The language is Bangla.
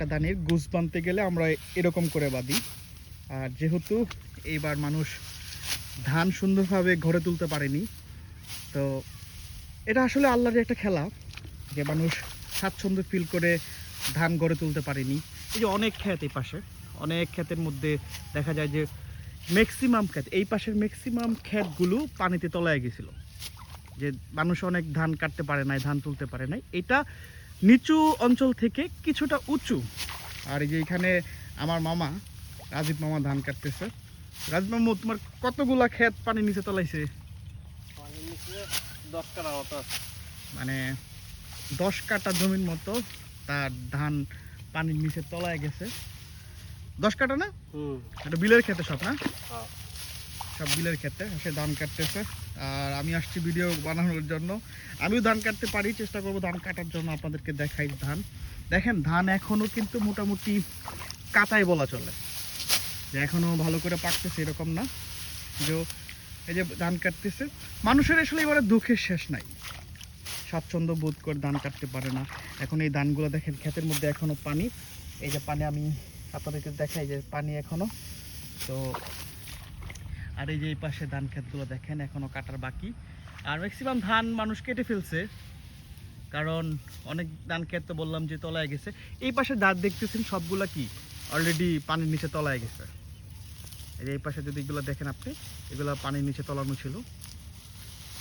একটা ধানের গুছ বাঁধতে গেলে আমরা এরকম করে বাঁধি। আর যেহেতু এইবার মানুষ ধান সুন্দরভাবে ঘরে তুলতে পারেনি, তো এটা আসলে আল্লাহর একটা খেলা যে মানুষ স্বাচ্ছন্দ্য ফিল করে ধান ঘরে তুলতে পারেনি। এই যে অনেক ক্ষেত, এই পাশে অনেক ক্ষেতের মধ্যে দেখা যায় যে ম্যাক্সিমাম ক্ষেত, এই পাশের ম্যাক্সিমাম ক্ষেতগুলো পানিতে তলায় গেছিল, যে মানুষ অনেক ধান কাটতে পারে নাই, ধান তুলতে পারে নাই। এটা নিচু অঞ্চল থেকে কিছুটা উঁচু। আর এই যে এখানে আমার মামা রাজীব মামা ধান কাটতেছে। রাজীব মামা, তোমার কতগুলা ক্ষেত পানির নিচে তলাইছে? পানির নিচে 10 কাঠা মতো আছে। মানে 10 কাঠা জমির মতো তার ধান পানির নিচে তলায় গেছে। 10 কাঠা না? এটা বিলের ক্ষেতে সব, না? হ্যাঁ। সব বিলের ক্ষেতে সে ধান কাটতেছে। আর আমি আসছি ভিডিও বানানোর জন্য। আমিও ধান কাটতে পারি, চেষ্টা করবো ধান কাটার জন্য, আপনাদেরকে দেখাই ধান। দেখেন ধান এখনো কিন্তু মোটামুটি কাটাই বলা চলে, যে এখনো ভালো করে পাকতেছে এরকম না। যে এই যে ধান কাটতেছে, মানুষের আসলে এবারে দুঃখের শেষ নাই, স্বাচ্ছন্দ্য বোধ করে ধান কাটতে পারে না। এখন এই ধানগুলো দেখেন ক্ষেতের মধ্যে এখনো পানি, এই যে পানি আমি আপনাদেরকে দেখাই যে পানি এখনো। তো আর এই যে এই পাশে ধান ক্ষেতগুলো দেখেন এখনো কাটার বাকি। আর ম্যাক্সিমাম ধান মানুষ কেটে ফেলছে, কারণ অনেক ধান ক্ষেত তো বললাম যে তলায় গেছে। এই পাশে ধান দেখতেছেন সবগুলা কি অলরেডি পানির নিচে তলায় গেছে। এই যে এই পাশে যদি এগুলো দেখেন আপনি, এগুলো পানির নিচে তলানো ছিল।